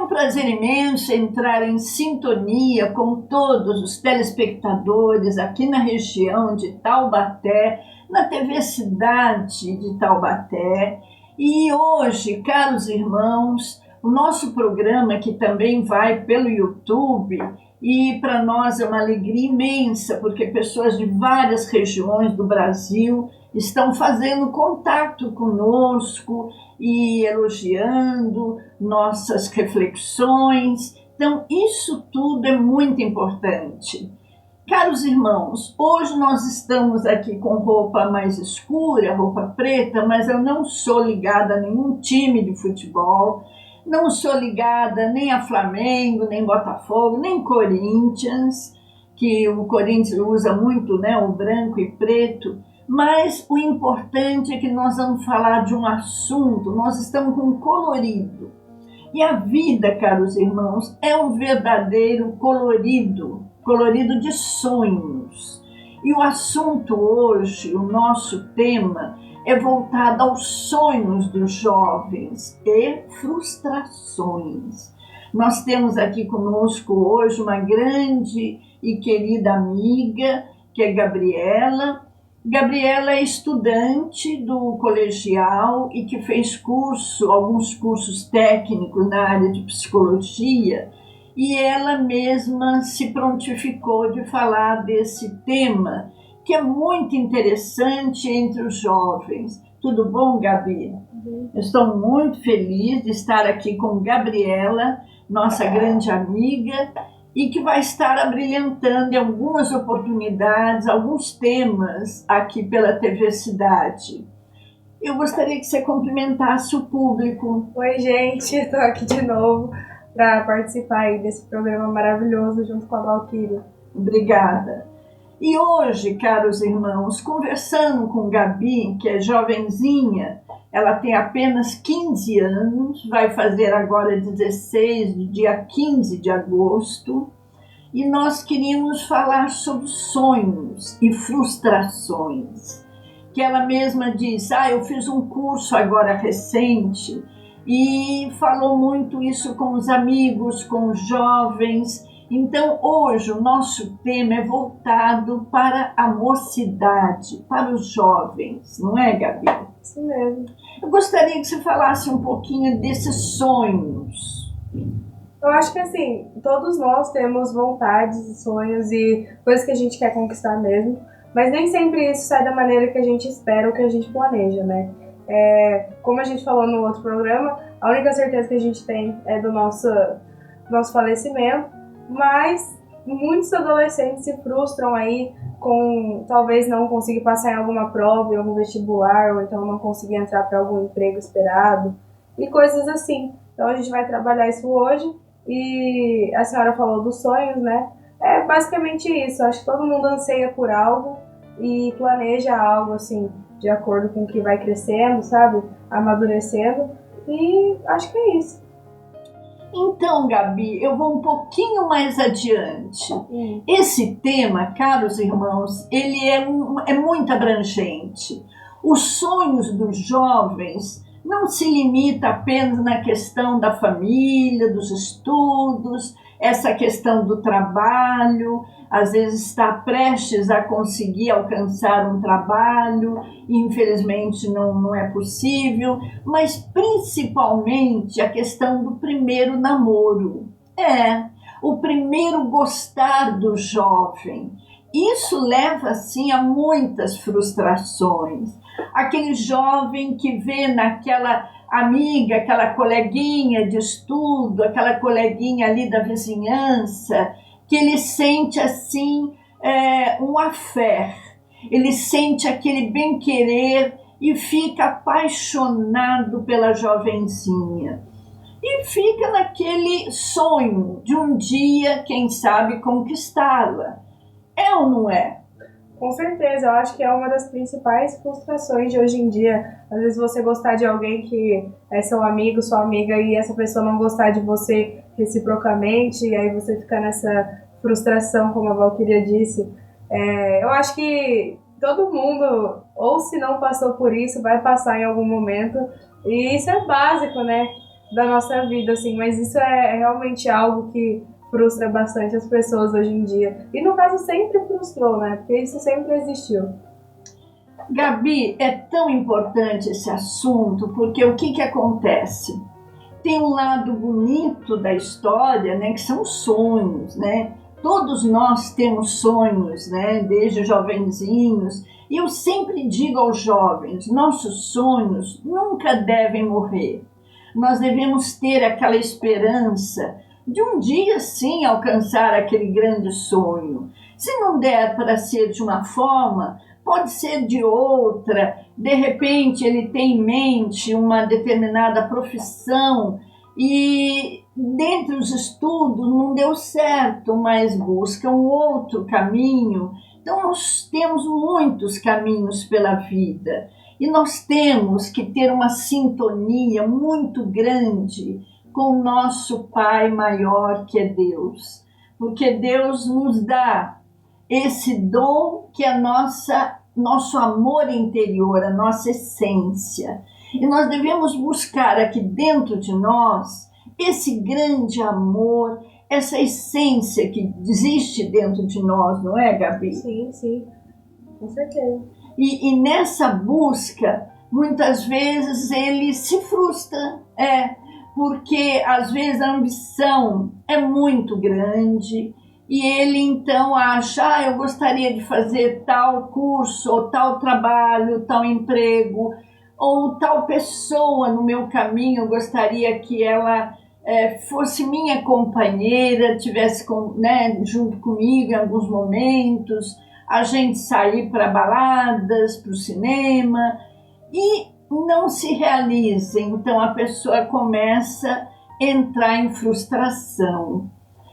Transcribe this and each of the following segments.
Prazer imenso entrar em sintonia com todos os telespectadores aqui na região de Taubaté, na TV Cidade de Taubaté. E hoje, caros irmãos, o nosso programa que também vai pelo YouTube, e para nós é uma alegria imensa, porque pessoas de várias regiões do Brasil estão fazendo contato conosco e elogiando nossas reflexões. Então, isso tudo é muito importante. Caros irmãos, hoje nós estamos aqui com roupa mais escura, roupa preta, mas eu não sou ligada a nenhum time de futebol, não sou ligada nem a Flamengo, nem Botafogo, nem Corinthians, que o Corinthians usa muito, né, o branco e preto. Mas o importante é que nós vamos falar de um assunto, nós estamos com colorido. E a vida, caros irmãos, é um verdadeiro colorido, colorido de sonhos. E o assunto hoje, o nosso tema, é voltado aos sonhos dos jovens e frustrações. Nós temos aqui conosco hoje uma grande e querida amiga, que é Gabriela. Gabriela é estudante do colegial e que fez alguns cursos técnicos na área de psicologia, e ela mesma se prontificou de falar desse tema, que é muito interessante entre os jovens. Tudo bom, Gabi? Eu estou muito feliz de estar aqui com Gabriela, nossa grande amiga, e que vai estar abrilhantando em algumas oportunidades, alguns temas aqui pela TV Cidade. Eu gostaria que você cumprimentasse o público. Oi, gente, estou aqui de novo para participar aí desse programa maravilhoso junto com a Valquíria. Obrigada. E hoje, caros irmãos, conversando com Gabi, que é jovenzinha, ela tem apenas 15 anos, vai fazer agora 16, no dia 15 de agosto, e nós queríamos falar sobre sonhos e frustrações. Que ela mesma diz, eu fiz um curso agora recente, e falou muito isso com os amigos, com os jovens. Então, hoje, o nosso tema é voltado para a mocidade, para os jovens, não é, Gabi? Isso mesmo. Eu gostaria que você falasse um pouquinho desses sonhos. Eu acho que, assim, todos nós temos vontades e sonhos e coisas que a gente quer conquistar mesmo, mas nem sempre isso sai da maneira que a gente espera ou que a gente planeja, né? Como a gente falou no outro programa, a única certeza que a gente tem é do nosso falecimento, mas muitos adolescentes se frustram aí com talvez não conseguir passar em alguma prova, em algum vestibular, ou então não conseguir entrar para algum emprego esperado, e coisas assim. Então a gente vai trabalhar isso hoje, e a senhora falou dos sonhos, né? É basicamente isso, acho que todo mundo anseia por algo e planeja algo, assim, de acordo com o que vai crescendo, sabe? Amadurecendo, e acho que é isso. Então, Gabi, eu vou um pouquinho mais adiante. Esse tema, caros irmãos, ele é muito abrangente. Os sonhos dos jovens não se limita apenas na questão da família, dos estudos, essa questão do trabalho, às vezes está prestes a conseguir alcançar um trabalho, e infelizmente não é possível, mas principalmente a questão do primeiro namoro. O primeiro gostar do jovem. Isso leva, assim, a muitas frustrações. Aquele jovem que vê naquela amiga, aquela coleguinha de estudo, aquela coleguinha ali da vizinhança, que ele sente, assim, um affaire. Ele sente aquele bem-querer e fica apaixonado pela jovenzinha. E fica naquele sonho de um dia, quem sabe, conquistá-la. É ou não é? Com certeza, eu acho que é uma das principais frustrações de hoje em dia. Às vezes você gostar de alguém que é seu amigo, sua amiga, e essa pessoa não gostar de você reciprocamente, e aí você fica nessa frustração, como a Valquíria disse. Eu acho que todo mundo, ou se não passou por isso, vai passar em algum momento, e isso é básico, né, da nossa vida, assim, mas isso é realmente algo que frustra bastante as pessoas hoje em dia. E no caso sempre frustrou, né? Porque isso sempre existiu. Gabi, é tão importante esse assunto, porque o que acontece? Tem um lado bonito da história, né, que são sonhos, né? Todos nós temos sonhos, né, desde jovenzinhos. E eu sempre digo aos jovens, nossos sonhos nunca devem morrer. Nós devemos ter aquela esperança de um dia sim alcançar aquele grande sonho. Se não der para ser de uma forma, pode ser de outra. De repente ele tem em mente uma determinada profissão e dentre os estudos não deu certo, mas busca um outro caminho. Então nós temos muitos caminhos pela vida e nós temos que ter uma sintonia muito grande com o nosso Pai maior, que é Deus. Porque Deus nos dá esse dom que é nosso amor interior, a nossa essência. E nós devemos buscar aqui dentro de nós esse grande amor, essa essência que existe dentro de nós, não é, Gabi? Sim, sim, com certeza. E nessa busca, muitas vezes ele se frustra, porque às vezes a ambição é muito grande e ele então acha, eu gostaria de fazer tal curso, ou tal trabalho, tal emprego, ou tal pessoa no meu caminho, eu gostaria que ela fosse minha companheira, tivesse junto comigo em alguns momentos, a gente sair para baladas, para o cinema, e não se realiza. Então a pessoa começa a entrar em frustração.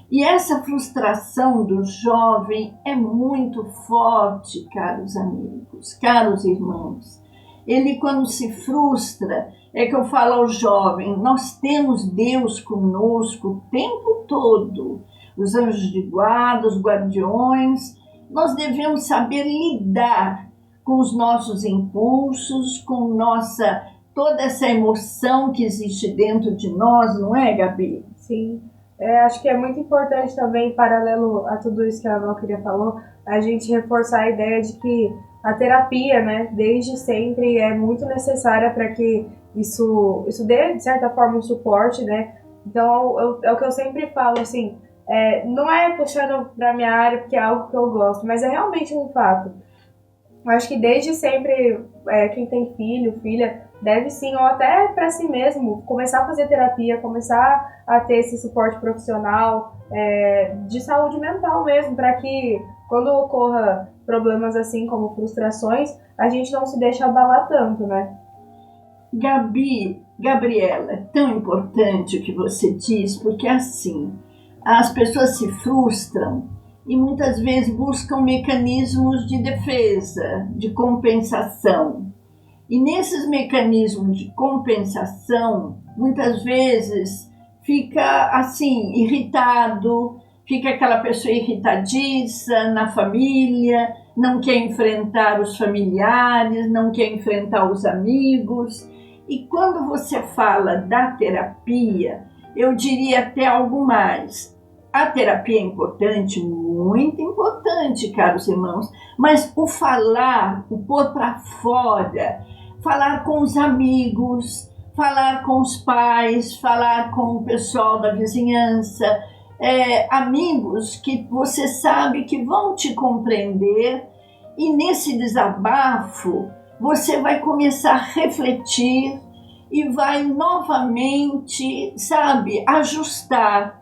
E essa frustração do jovem é muito forte, caros amigos, caros irmãos. Ele, quando se frustra, é que eu falo ao jovem, nós temos Deus conosco o tempo todo. Os anjos de guarda, os guardiões, nós devemos saber lidar com os nossos impulsos, com toda essa emoção que existe dentro de nós, não é, Gabi? Sim. Acho que é muito importante também, em paralelo a tudo isso que a Valquíria falou, a gente reforçar a ideia de que a terapia, né, desde sempre é muito necessária para que isso dê, de certa forma, um suporte, né? Então, é o que eu sempre falo, assim, não é puxando para minha área porque é algo que eu gosto, mas é realmente um fato. Eu acho que desde sempre, quem tem filho, filha, deve sim, ou até para si mesmo, começar a fazer terapia, começar a ter esse suporte profissional, de saúde mental mesmo, para que quando ocorra problemas assim como frustrações, a gente não se deixe abalar tanto, né? Gabriela, é tão importante o que você diz, porque assim, as pessoas se frustram e muitas vezes buscam mecanismos de defesa, de compensação. E nesses mecanismos de compensação, muitas vezes fica assim, irritado, fica aquela pessoa irritadiça na família, não quer enfrentar os familiares, não quer enfrentar os amigos. E quando você fala da terapia, eu diria até algo mais. A terapia é importante, muito importante, caros irmãos, mas o falar, o pôr para fora, falar com os amigos, falar com os pais, falar com o pessoal da vizinhança, amigos que você sabe que vão te compreender, e nesse desabafo você vai começar a refletir e vai novamente, ajustar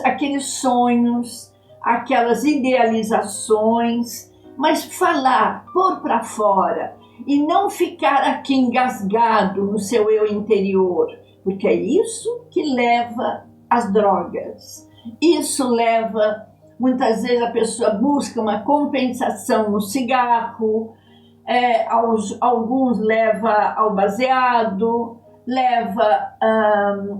aqueles sonhos, aquelas idealizações, mas falar, pôr para fora e não ficar aqui engasgado no seu eu interior, porque é isso que leva às drogas, isso leva muitas vezes a pessoa busca uma compensação no cigarro, alguns leva ao baseado, leva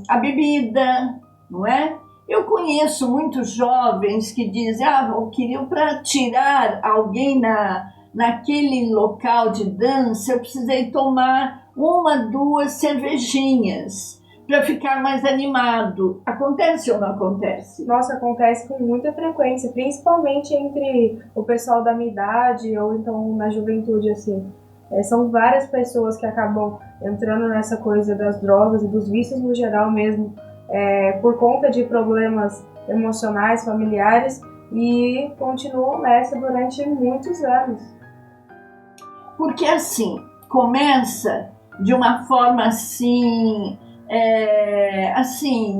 a bebida, não é? Eu conheço muitos jovens que dizem, eu queria para tirar alguém naquele local de dança, eu precisei tomar 1, 2 cervejinhas para ficar mais animado. Acontece ou não acontece? Nossa, acontece com muita frequência, principalmente entre o pessoal da minha idade ou então na juventude, assim. São várias pessoas que acabam entrando nessa coisa das drogas e dos vícios no geral mesmo, por conta de problemas emocionais, familiares, e continuam nessa durante muitos anos. Porque assim, começa de uma forma assim,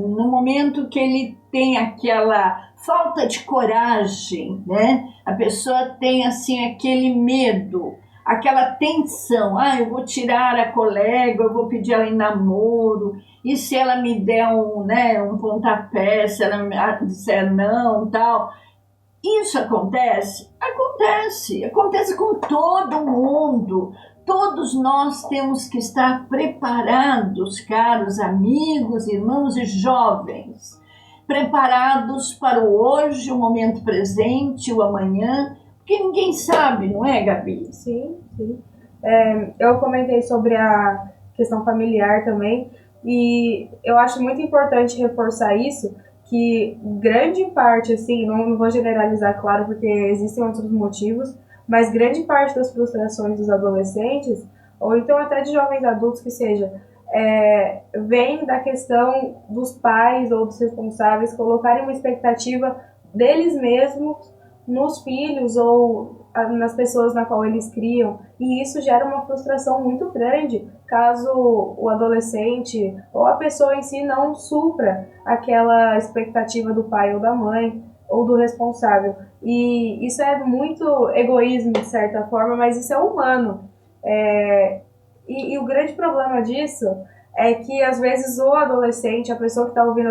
no momento que ele tem aquela falta de coragem, né? A pessoa tem assim aquele medo, aquela tensão, eu vou tirar a colega, eu vou pedir ela em namoro, e se ela me der um pontapé, se ela me disser não, tal. Isso acontece? Acontece com todo mundo. Todos nós temos que estar preparados, caros amigos, irmãos e jovens, preparados para o hoje, o momento presente, o amanhã, porque ninguém sabe, não é, Gabi? Sim, sim. Eu comentei sobre a questão familiar também, e eu acho muito importante reforçar isso, que grande parte, assim, não vou generalizar, claro, porque existem outros motivos, mas grande parte das frustrações dos adolescentes, ou então até de jovens adultos que seja, vem da questão dos pais ou dos responsáveis colocarem uma expectativa deles mesmos nos filhos ou nas pessoas na qual eles criam, e isso gera uma frustração muito grande caso o adolescente ou a pessoa em si não supra aquela expectativa do pai ou da mãe ou do responsável. E isso é muito egoísmo de certa forma, mas isso é humano. E o grande problema disso é que às vezes o adolescente, a pessoa que está ouvindo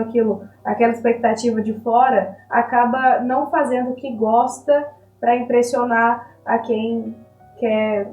aquela expectativa de fora, acaba não fazendo o que gosta para impressionar a quem quer,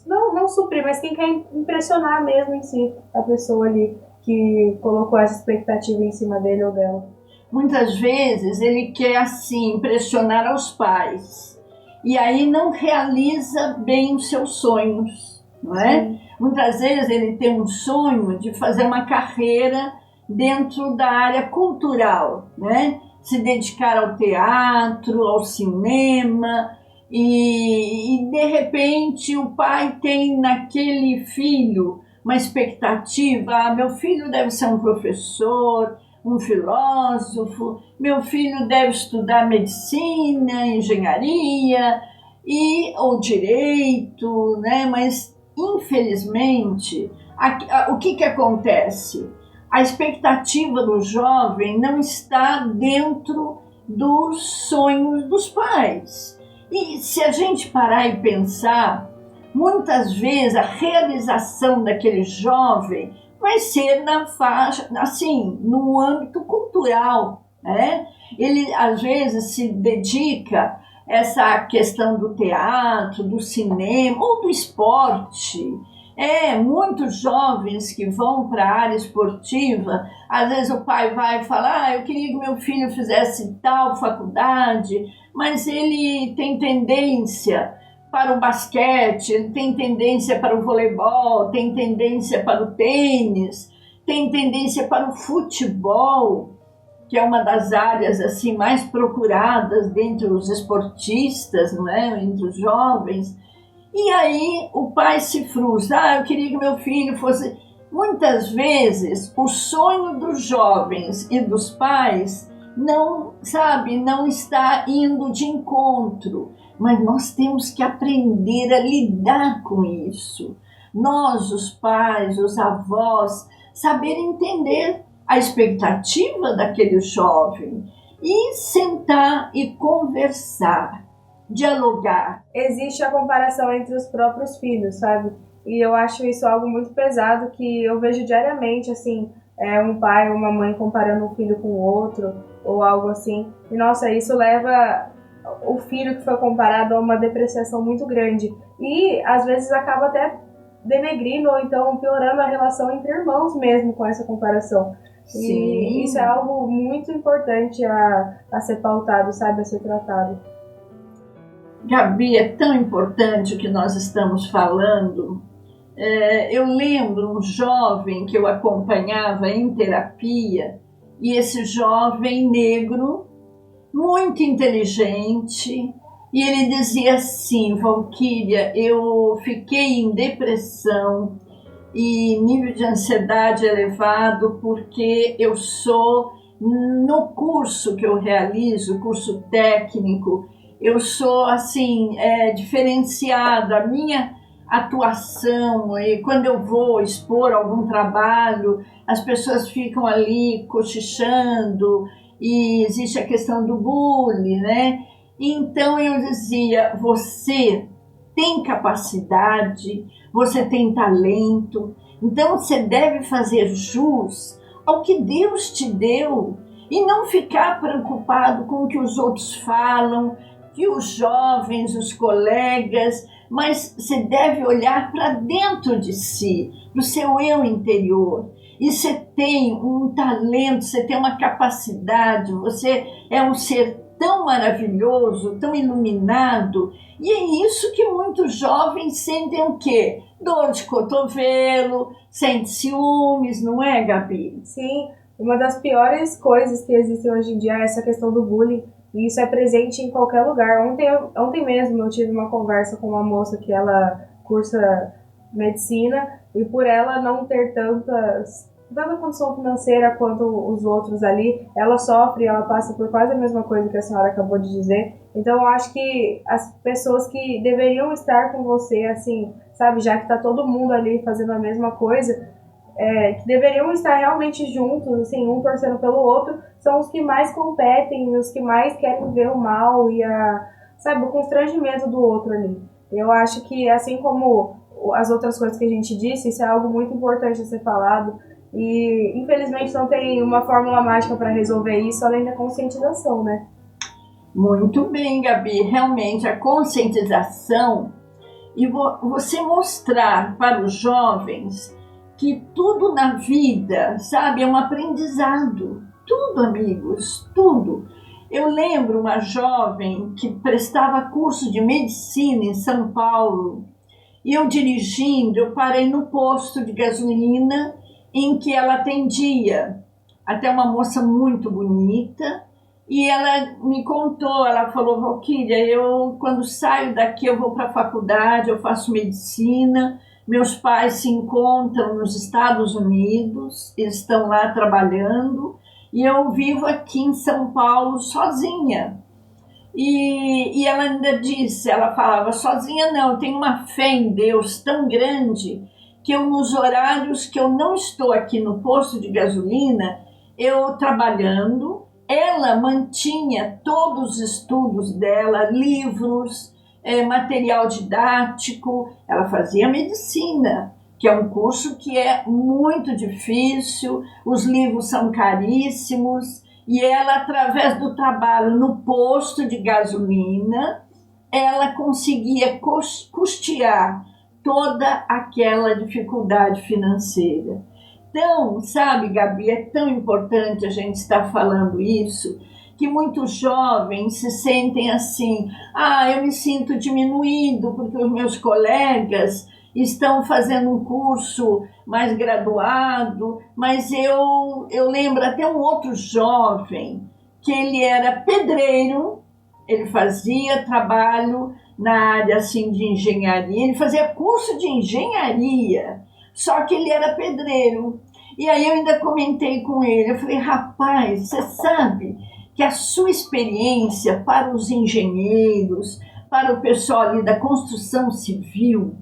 não suprir, mas quem quer impressionar mesmo em si, a pessoa ali que colocou essa expectativa em cima dele ou dela. Muitas vezes ele quer assim impressionar os pais e aí não realiza bem os seus sonhos, não é? Sim. Muitas vezes ele tem um sonho de fazer uma carreira dentro da área cultural, né? Se dedicar ao teatro, ao cinema, e de repente o pai tem naquele filho uma expectativa, meu filho deve ser um professor, um filósofo, meu filho deve estudar medicina, engenharia ou direito, né? Mas infelizmente, o que acontece? A expectativa do jovem não está dentro dos sonhos dos pais. E se a gente parar e pensar, muitas vezes a realização daquele jovem vai ser na faixa, assim, no âmbito cultural, né? Ele às vezes se dedica a essa questão do teatro, do cinema ou do esporte. Muitos jovens que vão para a área esportiva, às vezes o pai vai falar, eu queria que meu filho fizesse tal faculdade, mas ele tem tendência para o basquete, ele tem tendência para o voleibol, tem tendência para o tênis, tem tendência para o futebol, que é uma das áreas assim mais procuradas dentre os esportistas, não é? Entre os jovens. E aí o pai se frustra, eu queria que meu filho fosse... Muitas vezes o sonho dos jovens e dos pais não está indo de encontro, mas nós temos que aprender a lidar com isso. Nós, os pais, os avós, saber entender a expectativa daquele jovem e sentar e conversar, dialogar. Existe a comparação entre os próprios filhos, sabe? E eu acho isso algo muito pesado que eu vejo diariamente, assim, um pai ou uma mãe comparando um filho com o outro. ou algo assim. E nossa, isso leva o filho que foi comparado a uma depreciação muito grande. E às vezes acaba até denegrindo ou então piorando a relação entre irmãos mesmo com essa comparação. Sim. E isso é algo muito importante a ser pautado, sabe, a ser tratado. Gabi, é tão importante o que nós estamos falando. Eu lembro um jovem que eu acompanhava em terapia, e esse jovem negro, muito inteligente, e ele dizia assim: Valquíria, eu fiquei em depressão e nível de ansiedade elevado porque eu sou, no curso que eu realizo, curso técnico, eu sou assim, diferenciada, a minha atuação, e quando eu vou expor algum trabalho, as pessoas ficam ali cochichando, e existe a questão do bullying, né? Então eu dizia: você tem capacidade, você tem talento, então você deve fazer jus ao que Deus te deu e não ficar preocupado com o que os outros falam, que os jovens, os colegas, mas você deve olhar para dentro de si, para o seu eu interior. E você tem um talento, você tem uma capacidade, você é um ser tão maravilhoso, tão iluminado, e é isso que muitos jovens sentem o quê? Dor de cotovelo, sentem ciúmes, não é, Gabi? Sim, uma das piores coisas que existem hoje em dia é essa questão do bullying, e isso é presente em qualquer lugar. Ontem mesmo eu tive uma conversa com uma moça que ela cursa medicina, e por ela não ter tanta condição financeira quanto os outros ali, ela sofre, ela passa por quase a mesma coisa que a senhora acabou de dizer. Então eu acho que as pessoas que deveriam estar com você, assim, sabe, já que tá todo mundo ali fazendo a mesma coisa, que deveriam estar realmente juntos, assim, um torcendo pelo outro, são os que mais competem, os que mais querem ver o mal e sabe, o constrangimento do outro ali. Eu acho que, assim como as outras coisas que a gente disse, isso é algo muito importante a ser falado. E infelizmente não tem uma fórmula mágica para resolver isso, além da conscientização, né? Muito bem, Gabi. Realmente a conscientização e você mostrar para os jovens que tudo na vida, sabe, é um aprendizado. Tudo, amigos, tudo. Eu lembro uma jovem que prestava curso de medicina em São Paulo, e eu dirigindo, eu parei no posto de gasolina em que ela atendia, até uma moça muito bonita, e ela me contou, ela falou: Valquíria, eu quando saio daqui eu vou para a faculdade, eu faço medicina, meus pais se encontram nos Estados Unidos, eles estão lá trabalhando, e eu vivo aqui em São Paulo sozinha. E ela ainda disse, ela falava: sozinha não, eu tenho uma fé em Deus tão grande que eu, nos horários que eu não estou aqui no posto de gasolina, eu trabalhando, ela mantinha todos os estudos dela, livros, material didático, ela fazia medicina, que é um curso que é muito difícil, os livros são caríssimos, e ela, através do trabalho no posto de gasolina, ela conseguia custear toda aquela dificuldade financeira. Então, sabe, Gabi, é tão importante a gente estar falando isso, que muitos jovens se sentem assim: eu me sinto diminuído porque os meus colegas estão fazendo um curso mais graduado, mas eu lembro até um outro jovem que ele era pedreiro, ele fazia trabalho na área assim, de engenharia, ele fazia curso de engenharia, só que ele era pedreiro. E aí eu ainda comentei com ele, eu falei: rapaz, você sabe que a sua experiência para os engenheiros, para o pessoal ali da construção civil,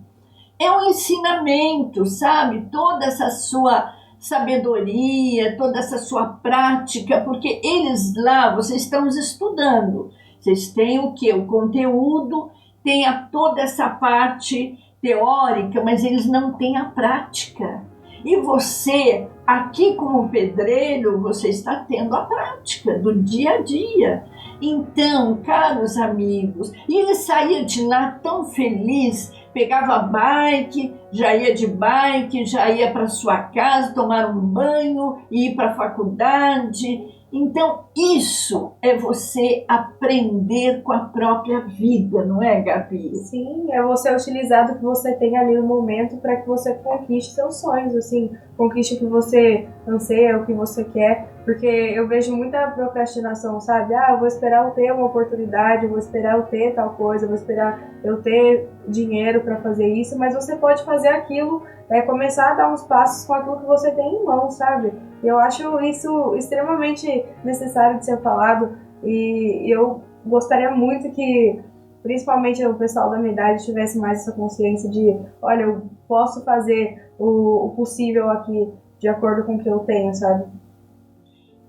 é um ensinamento, sabe? Toda essa sua sabedoria, toda essa sua prática, porque eles lá, vocês estão estudando, vocês têm o quê? O conteúdo, tem toda essa parte teórica, mas eles não têm a prática. E você, aqui como pedreiro, você está tendo a prática do dia a dia. Então, caros amigos, e ele saía de lá tão feliz, pegava a bike, já ia de bike, já ia para sua casa tomar um banho, ir para a faculdade. Então, isso é você aprender com a própria vida, não é, Gabi? Sim, é você utilizar do que você tem ali no momento para que você conquiste seus sonhos, assim, conquiste o que você anseia, o que você quer, porque eu vejo muita procrastinação, sabe? Ah, eu vou esperar eu ter uma oportunidade, eu vou esperar eu ter tal coisa, eu vou esperar eu ter dinheiro para fazer isso, mas você pode fazer aquilo, começar a dar uns passos com aquilo que você tem em mão, sabe? Eu acho isso extremamente necessário de ser falado e eu gostaria muito que, principalmente o pessoal da minha idade, tivesse mais essa consciência de, olha, eu posso fazer o possível aqui de acordo com o que eu tenho, sabe?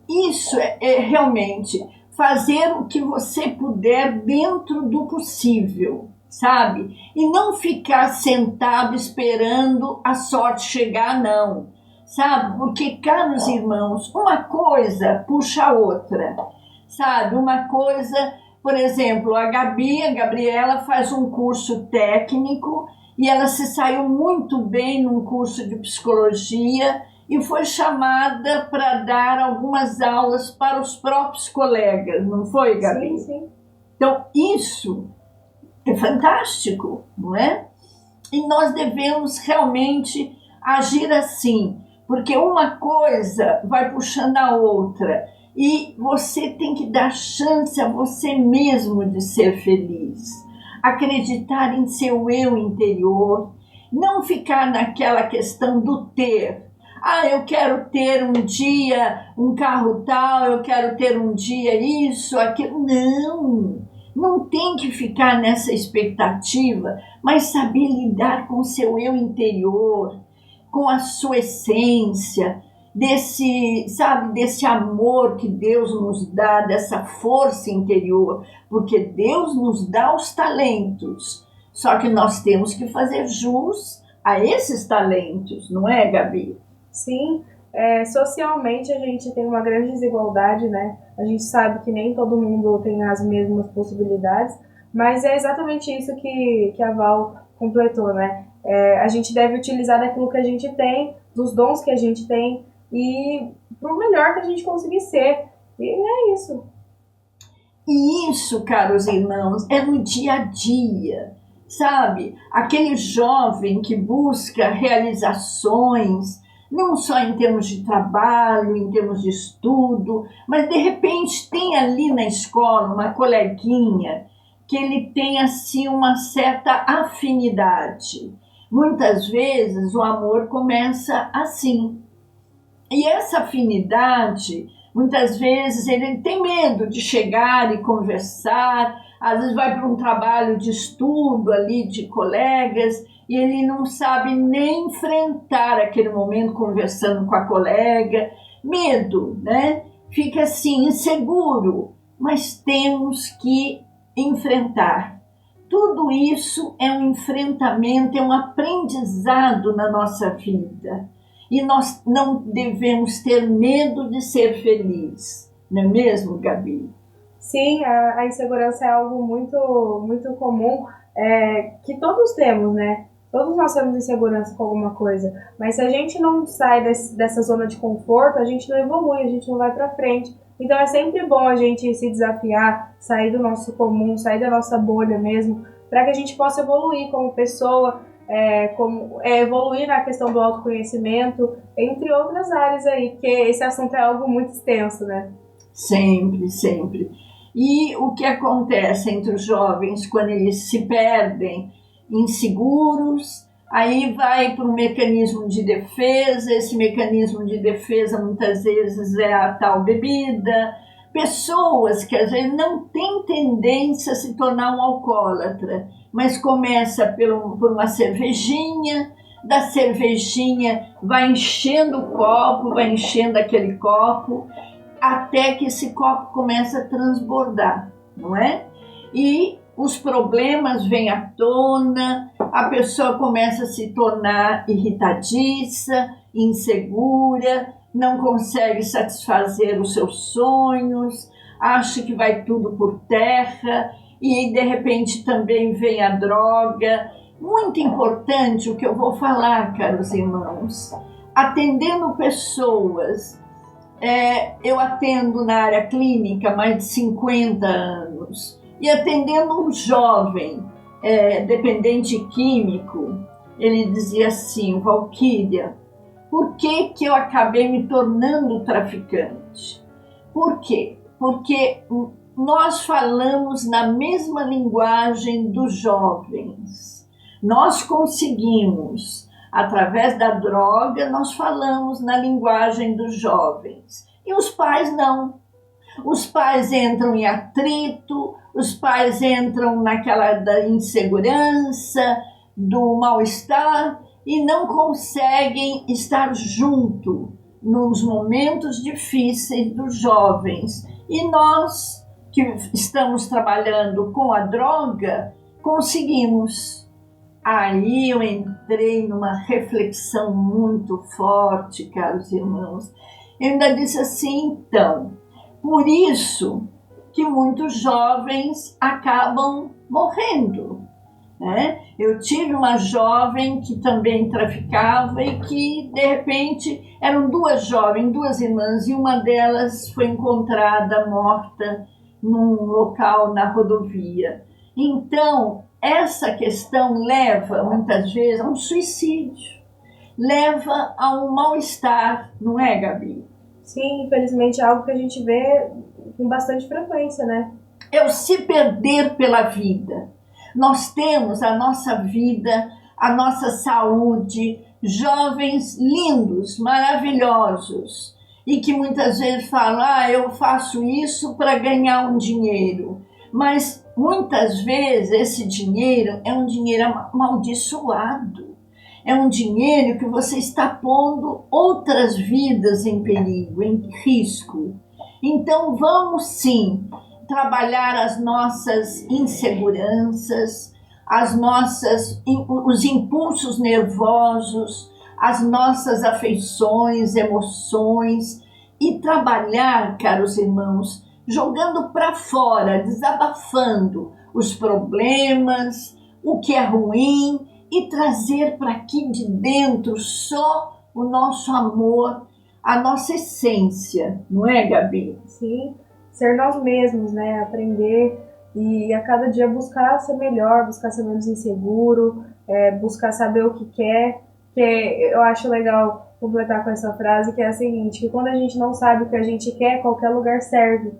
Isso é realmente fazer o que você puder dentro do possível, sabe? E não ficar sentado esperando a sorte chegar, não. Sabe? Porque, caros irmãos, uma coisa puxa a outra, sabe? Uma coisa, por exemplo, a Gabriela faz um curso técnico e ela se saiu muito bem num curso de psicologia e foi chamada para dar algumas aulas para os próprios colegas, não foi, Gabi? Sim, sim. Então, isso é fantástico, não é? E nós devemos realmente agir assim, porque uma coisa vai puxando a outra e você tem que dar chance a você mesmo de ser feliz, acreditar em seu eu interior, não ficar naquela questão do ter. Ah, eu quero ter um dia um carro tal, eu quero ter um dia isso, aquilo. Não tem que ficar nessa expectativa, mas saber lidar com seu eu interior, com a sua essência, desse amor que Deus nos dá, dessa força interior, porque Deus nos dá os talentos, só que nós temos que fazer jus a esses talentos, não é, Gabi? Sim, socialmente a gente tem uma grande desigualdade, né? A gente sabe que nem todo mundo tem as mesmas possibilidades, mas é exatamente isso que a Val completou, né? A gente deve utilizar daquilo que a gente tem, dos dons que a gente tem e pro melhor que a gente conseguir ser. E é isso. E isso, caros irmãos, é no dia a dia, sabe? Aquele jovem que busca realizações, não só em termos de trabalho, em termos de estudo, mas de repente tem ali na escola uma coleguinha que ele tem assim uma certa afinidade. Muitas vezes o amor começa assim. E essa afinidade, muitas vezes ele tem medo de chegar e conversar, às vezes vai para um trabalho de estudo ali de colegas e ele não sabe nem enfrentar aquele momento conversando com a colega. Medo, né? Fica assim, inseguro, mas temos que enfrentar. Tudo isso é um enfrentamento, é um aprendizado na nossa vida. E nós não devemos ter medo de ser feliz, não é mesmo, Gabi? Sim, a insegurança é algo muito, muito comum, que todos temos, né? Todos nós temos insegurança com alguma coisa, mas se a gente não sai dessa zona de conforto, a gente não evolui, a gente não vai para frente. Então é sempre bom a gente se desafiar, sair do nosso comum, sair da nossa bolha mesmo, para que a gente possa evoluir como pessoa, evoluir na questão do autoconhecimento, entre outras áreas aí, porque esse assunto é algo muito extenso, né? Sempre, sempre. E o que acontece entre os jovens quando eles se perdem, inseguros, aí vai para um mecanismo de defesa, esse mecanismo de defesa muitas vezes é a tal bebida. Pessoas que às vezes não têm tendência a se tornar um alcoólatra, mas começa por uma cervejinha, da cervejinha vai enchendo o copo, vai enchendo aquele copo, até que esse copo começa a transbordar, não é? E os problemas vêm à tona, a pessoa começa a se tornar irritadiça, insegura, não consegue satisfazer os seus sonhos, acha que vai tudo por terra e de repente também vem a droga. Muito importante o que eu vou falar, caros irmãos. Atendendo pessoas, eu atendo na área clínica há mais de 50 anos e atendendo um jovem dependente químico, ele dizia assim: Valquíria, por que eu acabei me tornando traficante? Por quê? Porque nós falamos na mesma linguagem dos jovens. Nós conseguimos, através da droga, nós falamos na linguagem dos jovens. E os pais não. Os pais entram em atrito, os pais entram naquela da insegurança, do mal-estar, e não conseguem estar junto nos momentos difíceis dos jovens. E nós, que estamos trabalhando com a droga, conseguimos. Aí eu entrei numa reflexão muito forte, caros irmãos. Eu ainda disse assim, então, por isso que muitos jovens acabam morrendo, né? Eu tive uma jovem que também traficava e que, de repente, eram duas jovens, duas irmãs, e uma delas foi encontrada morta num local na rodovia. Então, essa questão leva, muitas vezes, a um suicídio, leva a um mal-estar, não é, Gabi? Sim, infelizmente é algo que a gente vê com bastante frequência, né? É o se perder pela vida. Nós temos a nossa vida, a nossa saúde, jovens lindos, maravilhosos, e que muitas vezes falam, eu faço isso para ganhar um dinheiro. Mas muitas vezes esse dinheiro é um dinheiro amaldiçoado. É um dinheiro que você está pondo outras vidas em perigo, em risco. Então vamos sim trabalhar as nossas inseguranças, os impulsos nervosos, as nossas afeições, emoções, e trabalhar, caros irmãos, jogando para fora, desabafando os problemas, o que é ruim, e trazer para aqui de dentro só o nosso amor, a nossa essência, não é, Gabi? Sim, ser nós mesmos, né? Aprender e a cada dia buscar ser melhor, buscar ser menos inseguro, buscar saber o que quer. Que eu acho legal completar com essa frase, que é a seguinte, que quando a gente não sabe o que a gente quer, qualquer lugar serve.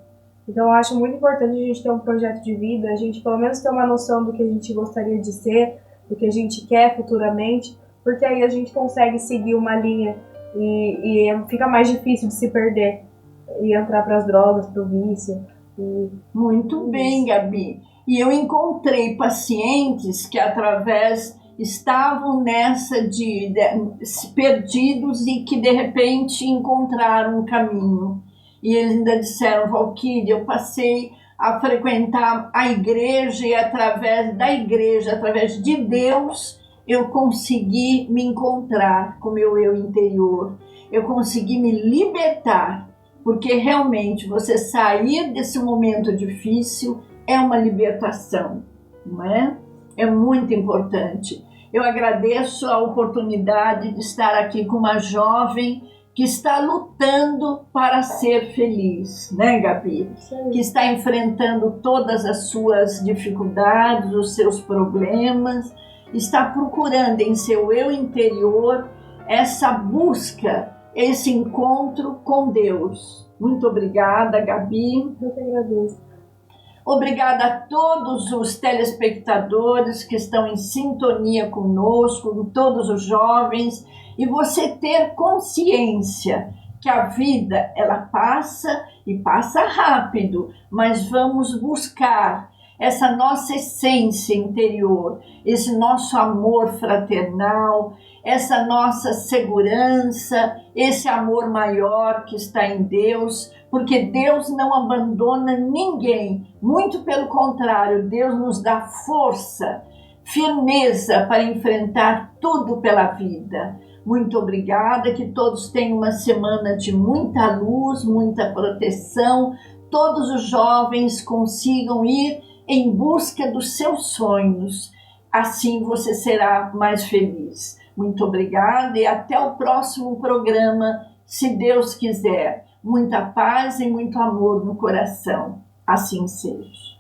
Então eu acho muito importante a gente ter um projeto de vida, a gente pelo menos ter uma noção do que a gente gostaria de ser, do que a gente quer futuramente, porque aí a gente consegue seguir uma linha e fica mais difícil de se perder e entrar para as drogas, para o vício. Muito bem, Gabi. E eu encontrei pacientes que estavam nessa de perdidos e que de repente encontraram um caminho. E eles ainda disseram, Valquíria, eu passei a frequentar a igreja e através da igreja, através de Deus, eu consegui me encontrar com o meu eu interior. Eu consegui me libertar, porque realmente você sair desse momento difícil é uma libertação, não é? É muito importante. Eu agradeço a oportunidade de estar aqui com uma jovem que está lutando para ser feliz, né, Gabi? Sim. Que está enfrentando todas as suas dificuldades, os seus problemas, está procurando em seu eu interior essa busca, esse encontro com Deus. Muito obrigada, Gabi. Eu que agradeço. Obrigada a todos os telespectadores que estão em sintonia conosco, com todos os jovens, e você ter consciência que a vida ela passa e passa rápido, mas vamos buscar essa nossa essência interior, esse nosso amor fraternal, essa nossa segurança, esse amor maior que está em Deus, porque Deus não abandona ninguém, muito pelo contrário, Deus nos dá força, firmeza para enfrentar tudo pela vida. Muito obrigada, que todos tenham uma semana de muita luz, muita proteção, todos os jovens consigam ir em busca dos seus sonhos, assim você será mais feliz. Muito obrigada e até o próximo programa, se Deus quiser. Muita paz e muito amor no coração. Assim seja.